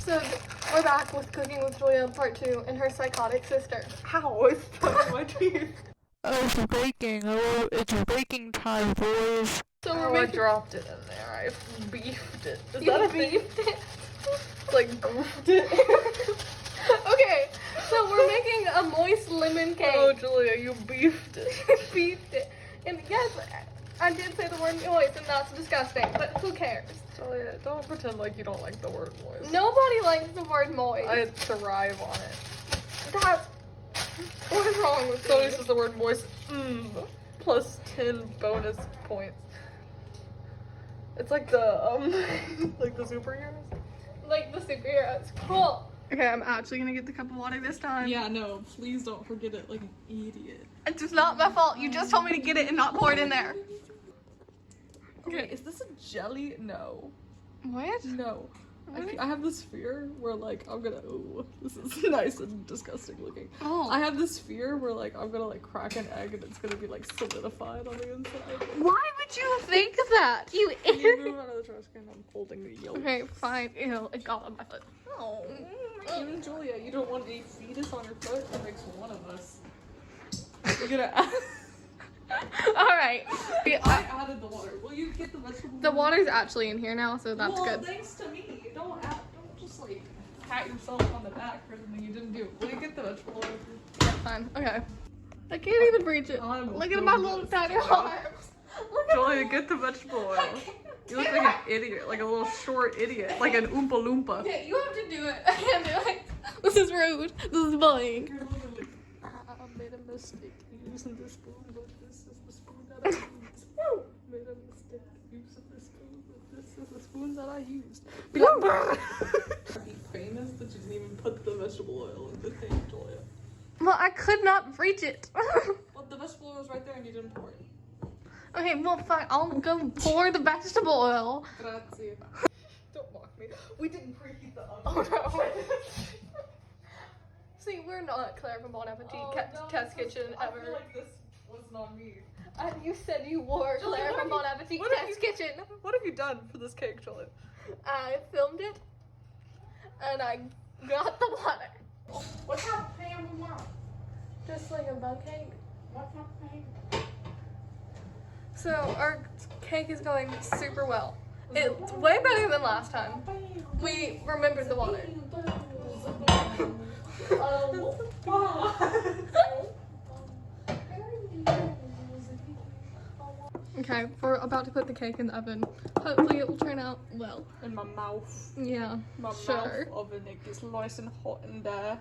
So we're back with Cooking with Julia Part 2 and her psychotic sister. Ow, it's stuck in my teeth. Oh, it's baking. Oh, it's baking time, boys. So I dropped it in there. I beefed it. Is You that a thing? beefed it? Like, goofed it. Okay, so we're making a moist lemon cake. Oh, Julia, you beefed it. Beefed it. And yes, I did say the word moist and that's disgusting, but who cares? Julia, don't pretend like you don't like the word moist. Nobody likes the word moist. I thrive on it. That's... What is wrong with So you? this is the word moist. Plus 10 bonus points. It's like the, like the superheroes. Like the superheroes. Cool. Okay, I'm actually gonna get the cup of water this time. Yeah, no, please don't forget it like an idiot. It's just not my fault. You just told me to get it and not pour it in there. Okay, is this a jelly? No. What? No. I have this fear where like I'm gonna, ooh, this is nice and disgusting looking. Oh. I have this fear where like I'm gonna like crack an egg and it's gonna be like solidified on the inside. Why would you think that? You Can you idiot. move out of the trash can? I'm holding the yolk. Okay, fine. Ew, it got on my foot. Oh, even Julia, you don't want a fetus on your foot? That makes one of us. You're gonna add... Alright. I added the water. Will you get the vegetable? The water's actually in here now, so that's well, good. thanks to me. Don't just like pat yourself on the back for something you didn't do. Will you get the vegetable? Yeah, fine. Okay. I can't even reach it. I will Look at do my this. little tiny arms. Look at Julia, get the vegetable oil. You look like an idiot, like a little short idiot, like an Oompa Loompa. Yeah, you have to do it. I can't do it. This is rude. This is bullying. You're literally, I made a mistake using this spoon, but this is the spoon that I used. Made a mistake using this spoon, but this is the spoon that I used. Be like, be famous that you didn't even put the vegetable oil in the thing, Julia. Well, I could not reach it. Well, the vegetable oil was right there and you didn't pour it. Okay, well, fine. I'll go pour the vegetable oil. Grazie. Don't mock me. We didn't preheat the oven. Oh no. See, we're not Claire from Bon Appetit Test Kitchen I ever. feel like this was not me. And you said you were Julia, Claire what from have Bon Appetit what have Test Kitchen. What have you done for this cake, Julia? I filmed it, and I got the water. What type of pan we want? Just like a bug cake. What type of pan? So our cake is going super well. It's way better than last time. We remembered the water. Okay, we're about to put the cake in the oven. Hopefully it will turn out well. In my mouth. Yeah, My sure. mouth oven, it gets nice and hot in there.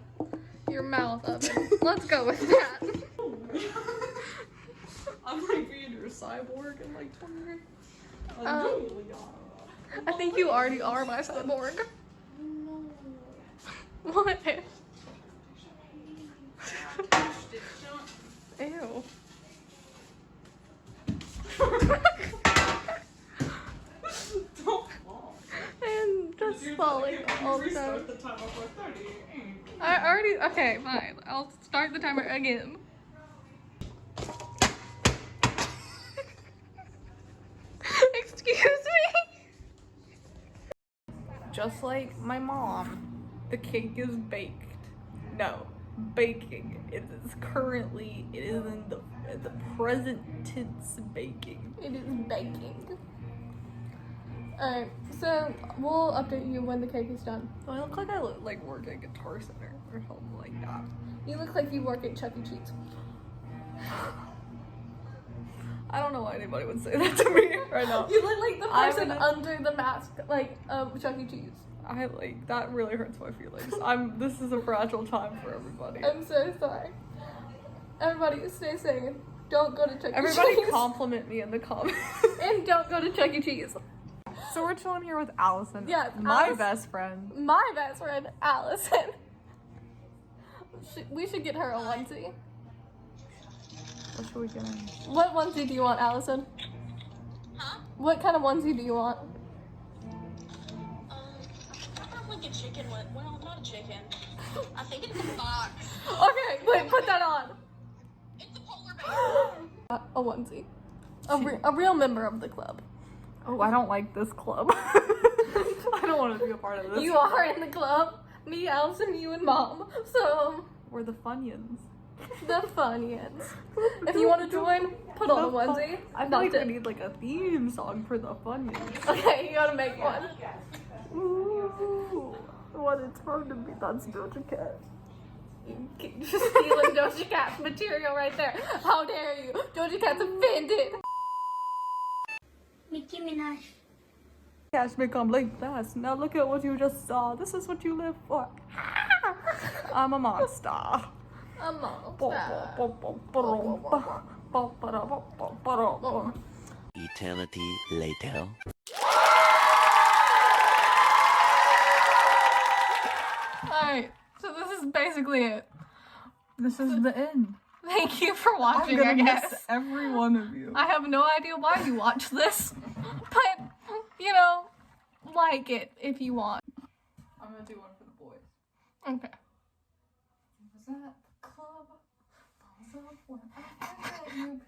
Your mouth oven. Let's go with that. I'm like being your cyborg in like 20 years. I think you already are my cyborg. What? Ew. And just falling all the time. The timer for 30. I already, okay, fine. I'll start the timer again. Excuse me? Just like my mom, the cake is baked. No, baking. It is currently, it is in the present tense baking. It is baking. Alright, so we'll update you when the cake is done. Do I look like I like work at Guitar Center or something like that? You look like you work at Chuck E. Cheese. I don't know why anybody would say that to me right now. You look like the I'm person gonna- under the mask, like, of Chuck E. Cheese. I like, that really hurts my feelings. This is a fragile time for everybody. I'm so sorry. Everybody stay safe. Don't go to Chuck E. Everybody Cheese. compliment me in the comments. And don't go to Chuck E. Cheese. So we're chilling here with Allison, Yeah, my Alice- best friend. My best friend, Allison. We should get her a onesie. What should we get in? What onesie do you want, Allison? Huh? What kind of onesie do you want? I got like a chicken one. Well, not a chicken. I think it's a fox. Okay, wait, put that on. It's a polar bear. A onesie. A real member of the club. Oh, I don't like this club. I don't want to be a part of this. You are in the club. Me, Allison, you, and Mom. So, We're the Funyuns. the Funyuns. If you want to join, put on a onesie. I feel like we need like a theme song for the Funyuns. Okay, you gotta make one. Ooh, what it's fun to be. That's Doja Cat. Just stealing Doja Cat's material right there. How dare you? Doja Cat's offended. Nicki Minaj. Cash become late fast. Now look at what you just saw. This is what you live for. I'm a monster. A monster. Eternity later. Alright, so this is basically it. This is the end. Thank you for I'm watching, I gonna miss guess. every one of you. I have no idea why you watch this, but, you know, like it if you want. I'm gonna do one for the boys. Okay. Was that the club? Falls up when I forget you.